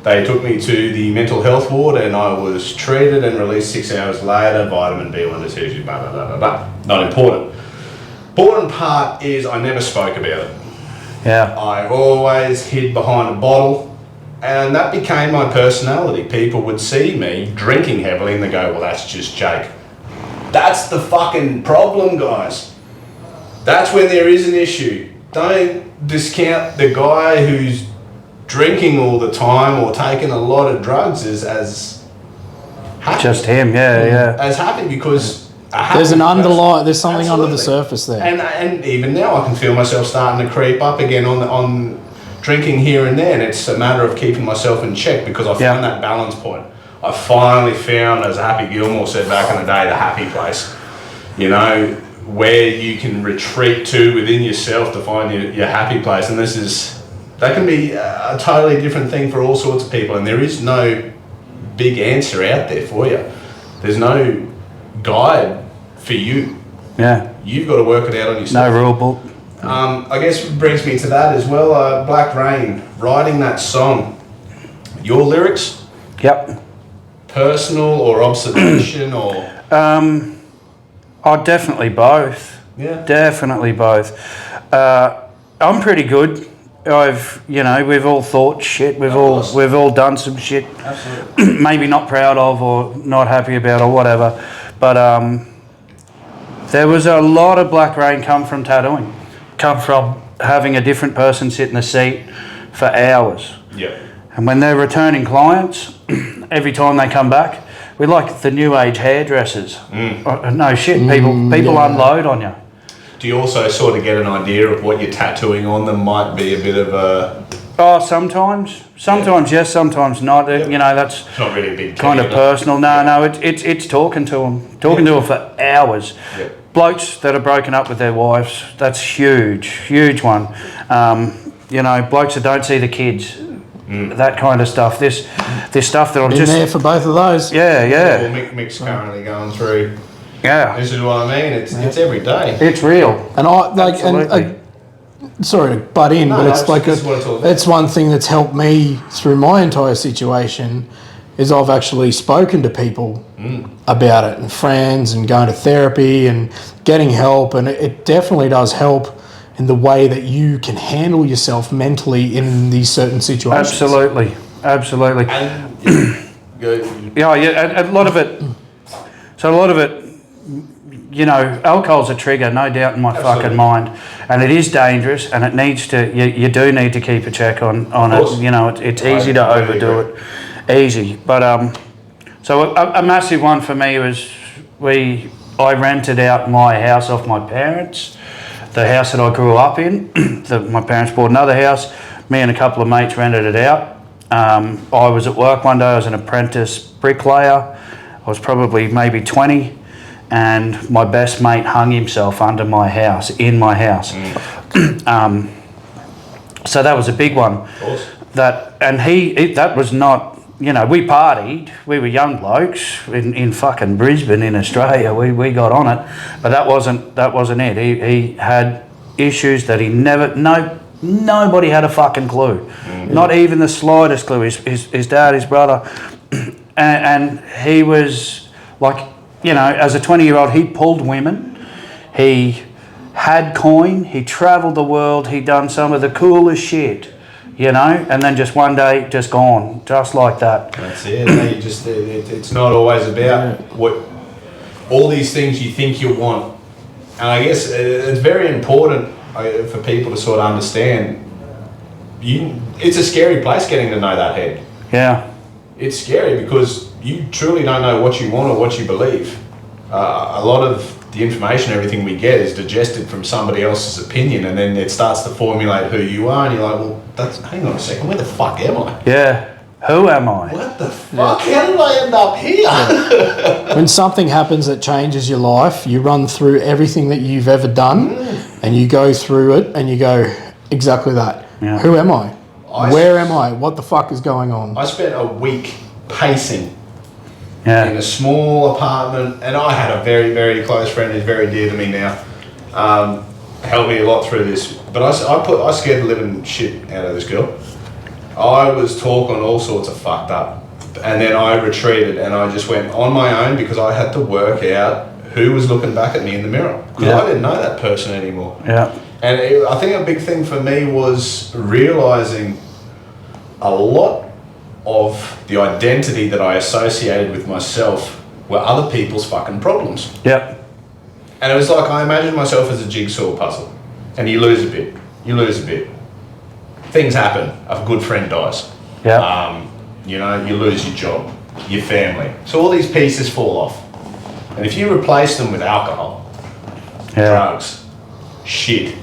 They took me to the mental health ward and I was treated and released 6 hours later, vitamin B1 deficiency, blah, blah, blah, blah, blah. Not important. Important part is I never spoke about it. Yeah. I always hid behind a bottle, and that became my personality. People would see me drinking heavily and they go, well, that's just Jake. That's the fucking problem, guys. That's when there is an issue. Don't discount the guy who's drinking all the time or taking a lot of drugs as happy. Just him, yeah. As happy because there's there's something under the surface there. And even now I can feel myself starting to creep up again on drinking here and there, and it's a matter of keeping myself in check because I found that balance point. I finally found, as Happy Gilmore said back in the day, the happy place. You know, where you can retreat to within yourself to find your happy place. And that can be a totally different thing for all sorts of people, and there is no big answer out there for you. There's no guide for you. Yeah. You've got to work it out on yourself. No rule book. I guess it brings me to that as well. Black Rain, writing that song, your lyrics? Yep. Personal or observation or? Definitely both. Yeah. Definitely both. I'm pretty good. We've all thought shit. We've all done some shit. Absolutely. Maybe not proud of or not happy about or whatever. But there was a lot of Black Rain come from tattooing. Come from having a different person sit in the seat for hours. Yeah. And when they're returning clients, every time they come back, we're like the new age hairdressers. No shit, people unload on you. Do you also sort of get an idea of what you're tattooing on them might be a bit of a... Oh, sometimes yes, sometimes not. Yep. That's it's not really a big kind of personal. No, it's talking to them to for hours. Yep. Blokes that are broken up with their wives, that's huge one. Blokes that don't see the kids, that kind of stuff. This stuff that I'm Been there for both of those. Yeah. Well, Mick's currently going through. Yeah. This is what I mean. It's every day. It's real. And sorry to butt in, but it's like it's one thing that's helped me through my entire situation is I've actually spoken to people about it, and friends, and going to therapy and getting help, and it definitely does help in the way that you can handle yourself mentally in these certain situations. Absolutely. And, A lot of it. So a lot of it. Alcohol's a trigger, no doubt in my fucking mind, and it is dangerous, and it needs to. You do need to keep a check on it. It's easy to overdo it, easy. But so a massive one for me was I rented out my house off my parents, the house that I grew up in. My parents bought another house. Me and a couple of mates rented it out. I was at work one day. I was an apprentice bricklayer. I was probably maybe 20. And my best mate hung himself in my house. So that was a big one. Of course. That was not, we partied. We were young blokes in fucking Brisbane in Australia. We got on it, but that wasn't it. He had issues that nobody had a fucking clue, not even the slightest clue. His dad, his brother, and he was like. As a 20-year-old, he pulled women. He had coin. He travelled the world. He done some of the coolest shit, and then just one day, just gone, just like that. That's it. It's not always about what all these things you think you want. And I guess it's very important for people to sort of understand. It's a scary place getting to know that head. Yeah. It's scary because you truly don't know what you want or what you believe. A lot of the information, everything we get is digested from somebody else's opinion, and then it starts to formulate who you are, and you're like, well, hang on a second, where the fuck am I? Yeah. Who am I? What the fuck? How did I end up here? When something happens that changes your life, you run through everything that you've ever done, and you go through it, and you go, exactly that. Yeah. Who am I? Where am I? What the fuck is going on? I spent a week pacing in a small apartment, and I had a very, very close friend who's very dear to me now. Helped me a lot through this, but I scared the living shit out of this girl. I was talking all sorts of fucked up, and then I retreated and I just went on my own because I had to work out who was looking back at me in the mirror, because I didn't know that person anymore. Yeah. And I think a big thing for me was realising a lot of the identity that I associated with myself were other people's fucking problems. Yep. And it was like I imagined myself as a jigsaw puzzle. And you lose a bit. You lose a bit. Things happen. A good friend dies. Yeah. You know, you lose your job, your family. So all these pieces fall off. And if you replace them with alcohol, drugs, shit,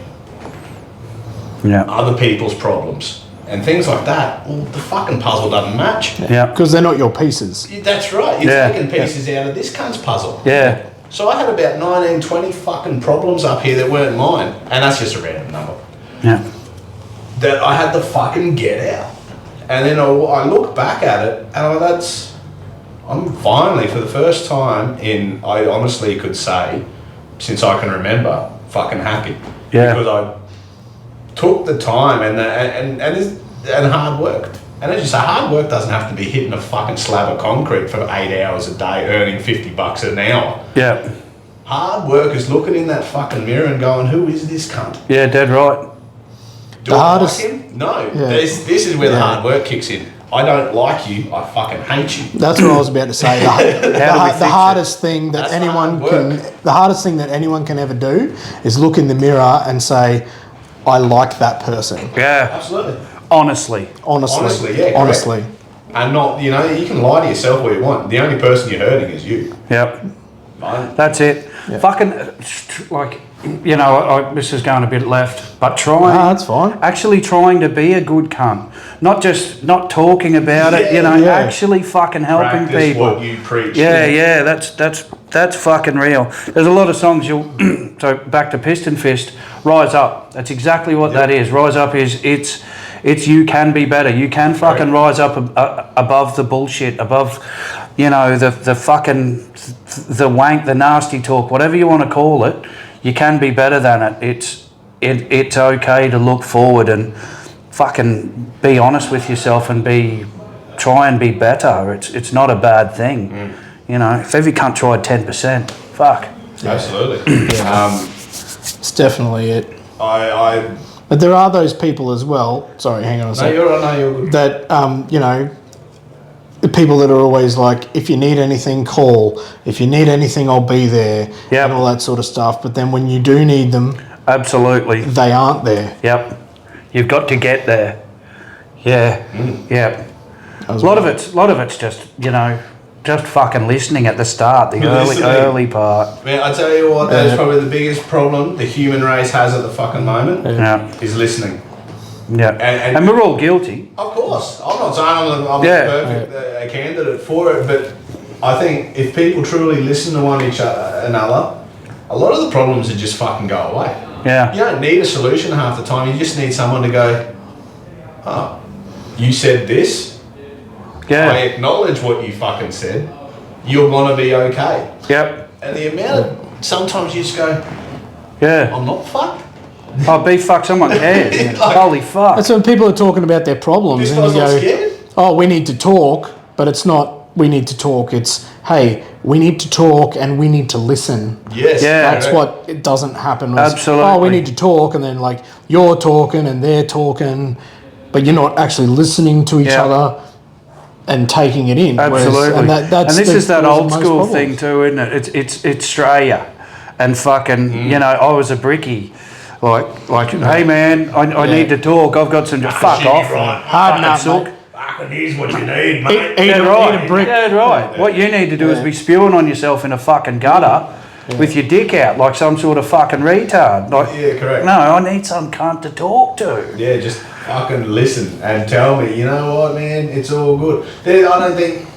other people's problems, and things like that, well, the fucking puzzle doesn't match. Yeah. Because they're not your pieces. That's right. You're taking pieces out of this cunt's puzzle. Yeah. So I had about 19, 20 fucking problems up here that weren't mine. And that's just a random number. Yeah. That I had to fucking get out. And then I look back at it and I'm finally, for the first time I honestly could say, since I can remember, fucking happy. Yeah. Because I took the time and hard work. And as you say, hard work doesn't have to be hitting a fucking slab of concrete for 8 hours a day, earning $50 an hour. Yeah. Hard work is looking in that fucking mirror and going, who is this cunt? Yeah, dead right. Do I like him? No. Yeah. This is where the hard work kicks in. I don't like you, I fucking hate you. That's what I was about to say. The hardest thing that That's the hardest thing that anyone can ever do is look in the mirror and say, I like that person. Yeah. Absolutely. Honestly, yeah. Correct. Honestly. And not, you know, you can lie to yourself all you want. The only person you're hurting is you. Yep. Right? That's it. Yeah. Fucking, like, you know, this is going a bit left, but that's fine. actually trying to be a good cunt. Not talking about it, you know, actually fucking helping Practice people. what you preach. Yeah, that's fucking real. There's a lot of songs so back to PistonFist, Rise Up. That's exactly what that is. Rise Up is, it's you can be better. You can fucking rise up above the bullshit, above, you know, the fucking, the wank, the nasty talk, whatever you want to call it. You can be better than it. It's okay to look forward and fucking be honest with yourself and try and be better. It's not a bad thing. You know, if every cunt tried 10%, fuck. Absolutely. It's definitely it. I But there are those people as well. Sorry, hang on a second. you're good. That you know, the people that are always like, if you need anything, call. If you need anything, I'll be there. Yep. And all that sort of stuff. But then when you do need them, Absolutely. they aren't there. Yep. You've got to get there. Yeah. Yep. A lot of it's just, you know, just fucking listening at the start, the early part. Man, I tell you what, that is probably the biggest problem the human race has at the fucking moment. Yeah. Is listening. Yeah. And we're all guilty. Of course. I'm not saying I'm the perfect candidate for it, but I think if people truly listen to another, a lot of the problems would just fucking go away. Yeah. You don't need a solution half the time. You just need someone to go, oh, you said this. Yeah. I acknowledge what you fucking said. You're gonna be okay. Yep. And the amount of sometimes you just go, Yeah. I'm not fucked. Oh, be fuck, someone cares. Holy fuck. That's when people are talking about their problems This and you guy's not go, scared. oh, we need to talk, but it's not we need to talk. It's, hey, we need to talk and we need to listen. Yes. Yeah. That's what it doesn't happen. With, Absolutely. oh, we need to talk, and then like you're talking and they're talking, but you're not actually listening to each other and taking it in. Absolutely. Whereas, and this is that old school thing too, isn't it? It's Australia, and fucking you know, I was a brickie. Like, hey man, I need to talk. I've got some. Fuck off. Hard enough, mate. Fucking here's what you need, mate. Eat Right. a brick. Yeah, right. What you need to do is be spewing on yourself in a fucking gutter with your dick out like some sort of fucking retard. Like, Yeah, correct. no, I need some cunt to talk to. Yeah, just fucking listen and tell me, you know what, man, it's all good. I don't think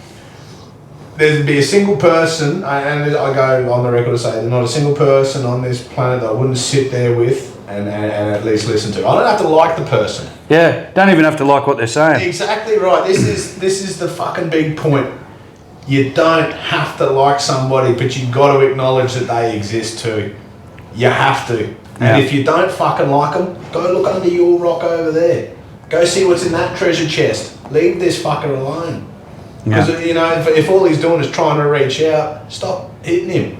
there'd be a single person, and I go on the record to say there's not a single person on this planet that I wouldn't sit there with and at least listen to. I don't have to like the person. Yeah, don't even have to like what they're saying. Exactly right. This is the fucking big point. You don't have to like somebody, but you got to acknowledge that they exist too. You have to. And if you don't fucking like them, go look under your rock over there. Go see what's in that treasure chest. Leave this fucker alone. Because you know, if all he's doing is trying to reach out, stop hitting him.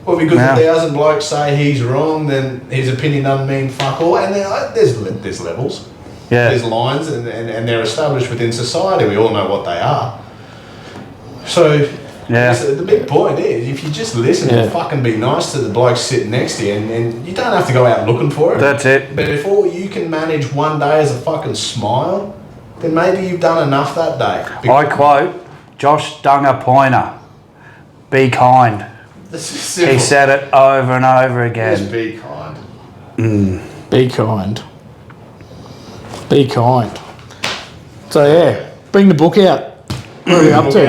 Well, because 1,000 blokes say he's wrong, then his opinion doesn't mean fuck all. And there's levels. Yeah. There's lines, and they're established within society. We all know what they are. So, Yeah. The big point is, if you just listen and fucking be nice to the blokes sitting next to you, and you don't have to go out looking for it. That's it. But if all you can manage one day is a fucking smile, then maybe you've done enough that day. I quote Josh Dunger Pointer, be kind. He said it over and over again. Just be kind. Be kind. Be kind. So yeah, bring the book out. What are you up to?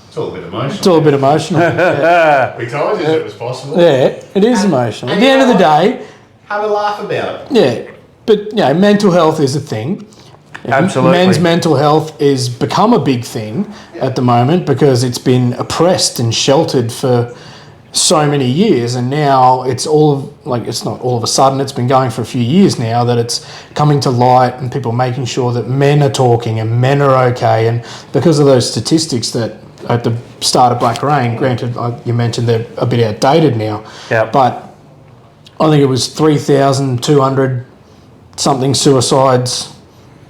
It's all a bit emotional. It's all a bit emotional. Yeah. We told you it was possible. Yeah, it is emotional. At the end of the day, have a laugh about it. yeah, but mental health is a thing. Absolutely. Men's mental health is become a big thing at the moment because it's been oppressed and sheltered for so many years, and now it's it's not all of a sudden, it's been going for a few years now that it's coming to light and people making sure that men are talking and men are okay. And because of those statistics that at the start of Black Rain, granted you mentioned they're a bit outdated now, but I think it was 3,200 something suicides.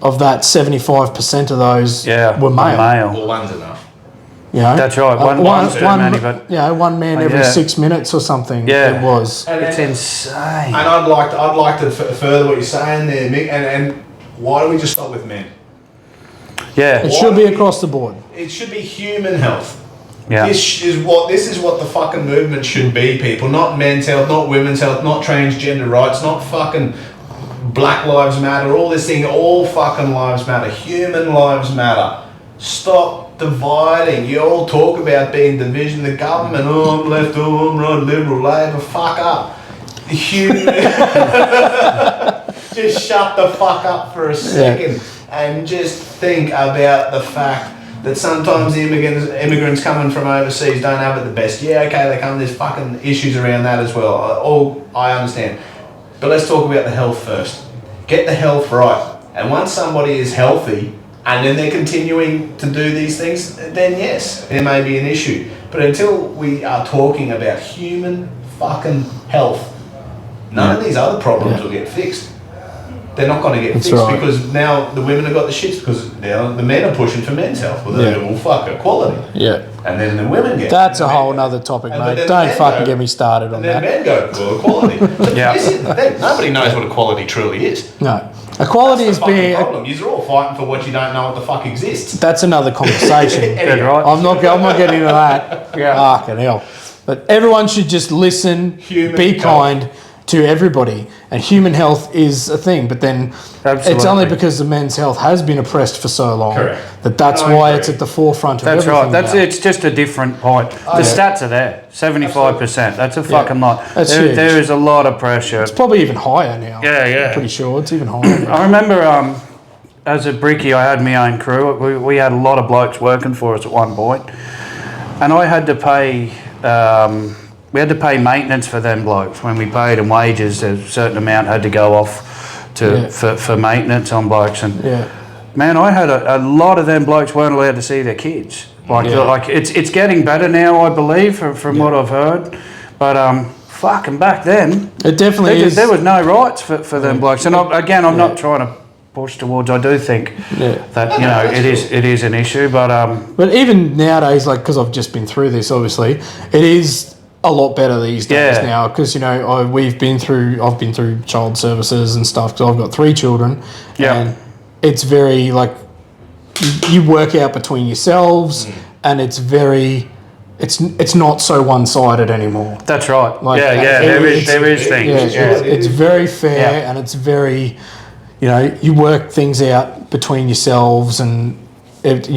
Of that, 75% of those were male. Well, one's enough. You know? That's right. One's too many, but one man every 6 minutes or something. Yeah. It was. It's insane. And I'd like to further what you're saying there, Mick. And why do we just stop with men? Yeah. It should be across the board. It should be human health. Yeah. This is what the fucking movement should be, people. Not men's health, not women's health, not transgender rights, not fucking Black Lives Matter, all this thing, all fucking lives matter. Human lives matter. Stop dividing. You all talk about being division. The government, I'm left, I'm right, Liberal, Labor, fuck up. Human. Just shut the fuck up for a second and just think about the fact that sometimes the immigrants coming from overseas don't have it the best. Yeah, okay, they come, there's fucking issues around that as well. I understand. But let's talk about the health first. Get the health right. And once somebody is healthy and then they're continuing to do these things, then yes, there may be an issue. But until we are talking about human fucking health, none of these other problems will get fixed. They're not going to get fixed because now the women have got the shits because now the men are pushing for men's health. Well, they're all fuck equality. Yeah. And then the women get... That's a whole nother topic, mate. Don't fucking get me started on that. And then men go, well, equality. This is the thing. Nobody knows what equality truly is. No. Equality is being... problem. You're all fighting for what you don't know what the fuck exists. That's another conversation. Anyway. Right. I'm not getting into that. Fucking hell. But everyone should just listen, be kind to everybody. And human health is a thing. But then it's only because the men's health has been oppressed for so long that's why it's at the forefront of everything. That's right. It's just a different point. The stats are there. 75%. That's a fucking lot. There is a lot of pressure. It's probably even higher now. Yeah. I'm pretty sure it's even higher. I remember as a brickie, I had my own crew. We had a lot of blokes working for us at one point, and I had to pay. We had to pay maintenance for them blokes. When we paid them wages, a certain amount had to go off for maintenance on blokes. And man, I had a lot of them blokes weren't allowed to see their kids. Like it's getting better now, I believe, from what I've heard. But fucking back then, it definitely is. There was no rights for them blokes. And I'm not trying to push towards. I do think that it is an issue, but even nowadays, like because I've just been through this, obviously, it is a lot better these days now because I've been through child services and stuff because I've got 3 children, and it's very like you work out between yourselves, and it's very. It's not so one-sided anymore. That's right. Like, there is things. It's very fair, and it's very, you work things out between yourselves, and if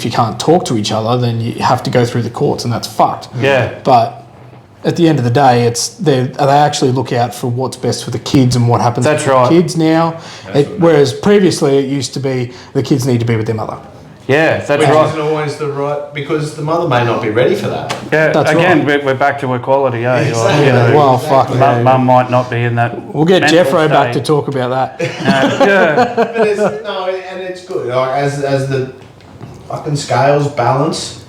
you can't talk to each other, then you have to go through the courts, and that's fucked. Yeah. But at the end of the day, they actually look out for what's best for the kids and what happens with the kids now. Whereas previously, it used to be the kids need to be with their mother. Yeah, that's Which right. isn't always the right, because the mother may not be ready for that. Yeah, that's again, we're back to equality, Exactly. Well, fuck. Mum might not be in that. We'll get Geoffro back to talk about that. But it's good. Like, as the fucking scales balance,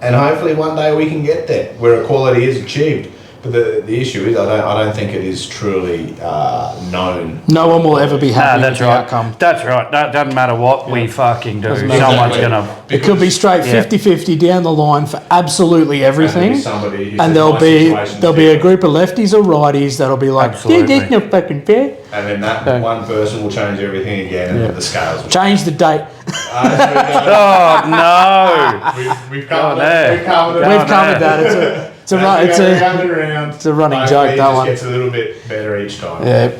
and hopefully one day we can get there where equality is achieved. But the issue is, I don't think it is truly known. No one will ever be happy that's with right. the outcome. That's right. That doesn't matter what we fucking do. Doesn't matter. Someone's Exactly. gonna. It could be straight 50-50 down the line for absolutely everything. And there'll be a group of lefties or righties that'll be like, Absolutely. that's not fucking fair. And then that one person will change everything again, and the scales will Change the date. Oh no! We've covered there. it. We've covered it. We've covered that. It's a running joke, It that just one. gets a little bit better each time. Yeah.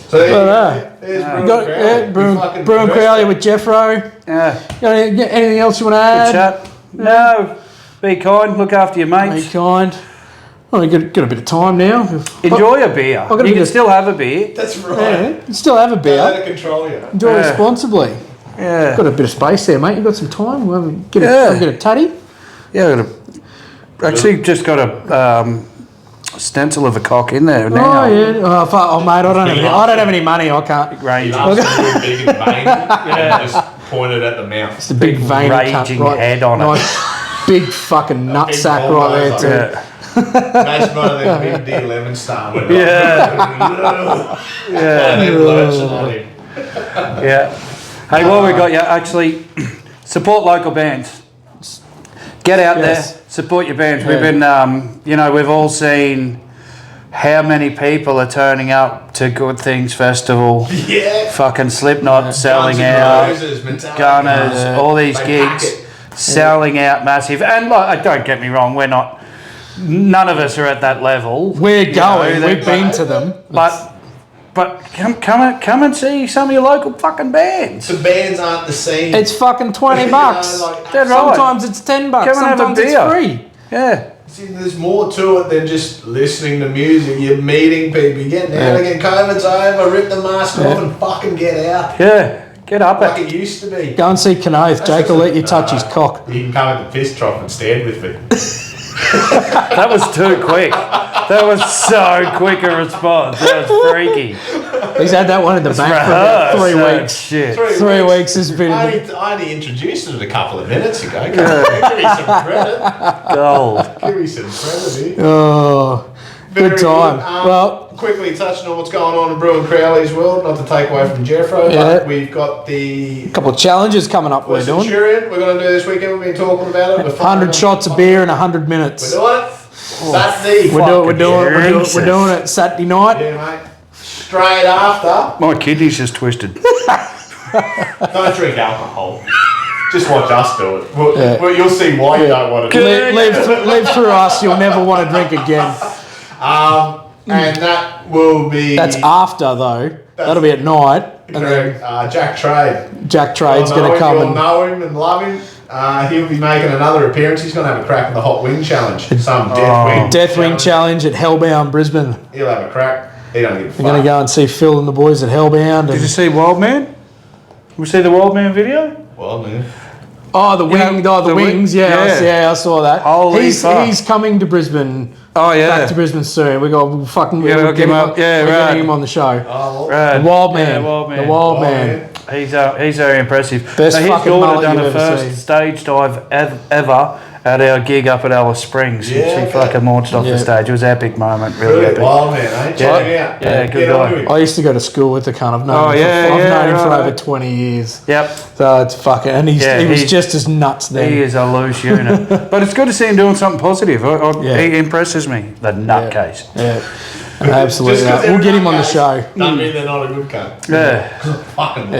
So But, there's Brew and Crowley with Geoffro. Yeah. Got anything else you want to add? Chat. No. Be kind. Look after your Be mates. kind. Well, we got a bit of time now. Enjoy a beer. got a You bit can of- still have a beer. That's right. Yeah, you still have a Don't beer. let it control you. Enjoy Yeah. responsibly. Yeah. Got a bit of space there, mate. You got some time. We'll get Yeah. a tatty. Yeah. Actually, just got a stencil of a cock in there now. Oh yeah. Oh mate, I don't have any money. I can't. Raging. Absolutely big and veiny, and just pointed at the mouth. It's a big veiny raging cunt, right? head on it. Nice big fucking nutsack big right there bulldozer. too. Yeah. That's one of them big D11 star. Yeah. And then lurching on him. Yeah. Hey, while we got you, actually, support local bands. Get out Yes. there, support your bands. Yeah. We've been, we've all seen how many people are turning up to Good Things Festival. Yeah. Fucking Slipknot selling Guns N' out. Roses, Metallica. Gunners, all these They gigs pack it. selling out massive. And like, don't get me wrong, we're not. None of us are at that level. We're You know, going. We've been to them. But come and see some of your local fucking bands. The bands aren't the same. It's fucking $20. Dead right. Sometimes it's $10. Come and have a Sometimes it's beer. free. Yeah. See, there's more to it than just listening to music. You're meeting people. You're getting out again. COVID's over. Rip the mask off and fucking get out. Yeah. Get up Like it. it used to be. Go and see Kenoth. Jake will let you touch his cock. You can come in the piss trough and stand with me. That was too quick. That was so quick a response. That was freaky. He's had that one in the bank for about 3 That weeks. Shit. 3 weeks has been. I only introduced it a couple of minutes ago. Give me some credit. Gold. Give me some credit here. Oh, good Very time. good. Well, Quickly touching on what's going on in Brew and Crowley's world, not to take away from Geoffro, Yeah. but we've got the a couple of challenges coming up we're doing. Centurion. We're going to do this weekend. We've been talking about it. 100 shots of beer in 100 minutes. We're doing it. Saturday. We're doing it Saturday night. Yeah, mate. Straight after. My kidneys just twisted. Don't drink alcohol. Just watch us do it. Well, you'll see why you don't want to do it. Live through us, you'll never want to drink again. And that will be. That's after though. That'll be at night. And then correct. Jack Trade. Jack Trade's going to come You'll and know him and love him. He'll be making another appearance. He's going to have a crack at the Hot Wing Challenge. Some Death Wing Challenge at Hellbound, Brisbane. He'll have a crack. He don't give a fuck. We're going to go and see Phil and the boys at Hellbound. Did you And, see Wild Man? We see the Wild Man video? Well, man. the wings. yeah. I saw that. Holy fuck. He's coming to Brisbane. Oh yeah. Back to Brisbane soon. We're hook him up. Yeah, we're right. getting him on the show. Oh, well. Rad. The Wild Man. Yeah, Wild Man. The Wild Man. He's very impressive. Best his fucking daughter mullet done you've a ever first seen. stage dive ever at our gig up at Alice Springs. Yeah, She okay. fucking launched off the Yeah. stage. It was an epic moment. Really Brilliant. epic. Wild man, eh? Check him out. Yeah, Get good on guy. to him. I used to go to school with the cunt. I've known him for right. over 20 years. Yep. So it's fucking, and he was just as nuts then. He is a loose unit. But it's good to see him doing something positive. Yeah. He impresses me. The nutcase. Yeah, absolutely. Just 'cause We'll get they're him on the nutcase show. Doesn't mean they're not a good cunt. Yeah. Fucking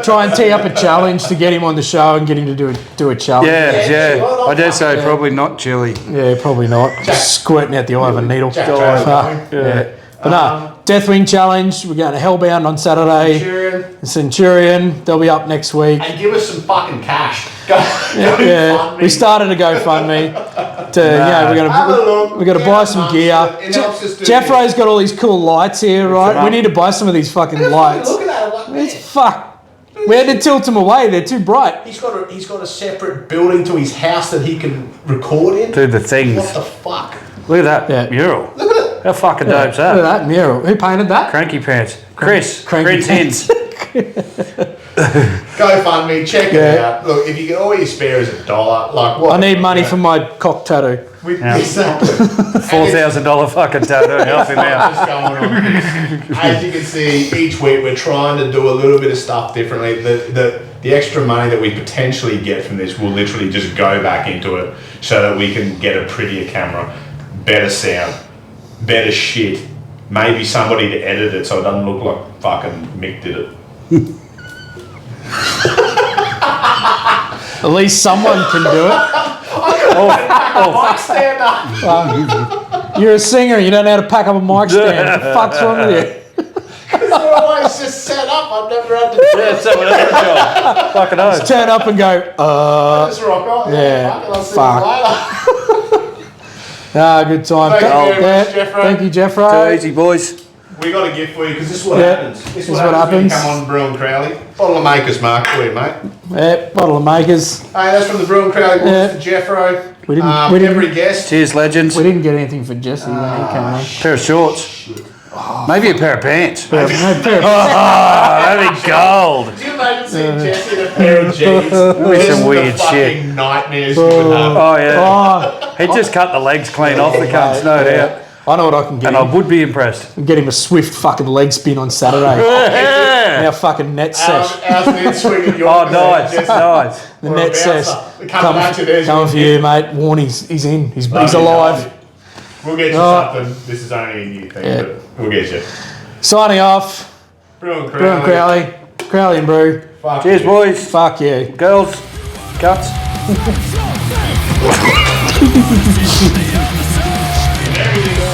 Try and tee up a challenge to get him on the show and get him to do a challenge. Yeah. well, I dare say yeah. probably not chili. Yeah, probably not. Just squirting out the eye of a needle. Jack Trade's Fuck. going. Yeah. But no, Deathwing Challenge. We're going to Hellbound on Saturday. Centurion. Centurion. They'll be up next week. And give us some fucking cash. Go Yeah, fund me. we started a GoFundMe. We're gonna buy some gear. It helps us do Geoffro's got all these cool lights here, right? We need to buy some of these fucking lights. Look at that. Like, It's man. fuck. We had to tilt them away. They're too bright. He's got a separate building to his house that he can record in. Do the things. What the fuck? Look at that Yeah. mural. Look at it. How fucking Yeah, dope's look at that? that mural. Who painted that? Cranky Pants. Chris. Cranky Prince Hins. GoFundMe, check it Yeah. out. Look, if you can, all you spare is $1. Like what? I need money for my cock tattoo. Exactly. $4,000 fucking tattoo. Help him out. Just going on. As you can see, each week we're trying to do a little bit of stuff differently. The extra money that we potentially get from this will literally just go back into it so that we can get a prettier camera, better sound, better shit. Maybe somebody to edit it so it doesn't look like fucking Mick did it. At least someone can do it. Mic stand up. You're a singer, you don't know how to pack up a mic stand. What the fuck's wrong with you? They're always just set up. I've never had to do Yeah, it. someone else's job. Fucking oath. Turn up and go, Just rock on. Yeah, I'll see fuck. you later. Good time. Thank you very much, Yeah, Geoffro. Thank you, Jeffro. Too easy, boys. We got a gift for you because this is what Yeah, happens. this is what when you happens. come on Brew and Crowley. Bottle of Makers, Mark, for you, mate. Yeah, bottle of makers. Hey, that's from the Brew and Crowley Yeah. for Jeffro. We didn't- Every guest. Cheers, legends. We didn't get anything for Jesse when he came on. Pair of shorts. Maybe a pair of pants. No, pair of- That'd be gold. Do you imagine seeing Jesse in a pair of jeans? be some weird the shit. fucking nightmares you would have. Oh, yeah. Oh, He'd just cut the legs clean off the cunts, no doubt. I know what I can get And I him. would be impressed. Get him a swift fucking leg spin on Saturday. Yeah. Our fucking net sesh. How's men swinging your Oh, nice, Jesse? nice. The Or a net sesh. bouncer. Coming at you, there's Coming your for gift. you, mate. Warn, he's in. He's Love you, alive. love you. We'll get you Oh. something. This is only a new thing, Yeah. but we'll get you. Signing off. Brew and Brew and Crowley. Crowley. Crowley and Brew. Fuck Cheers, you. boys. Fuck you. Girls. Cuts. Everything.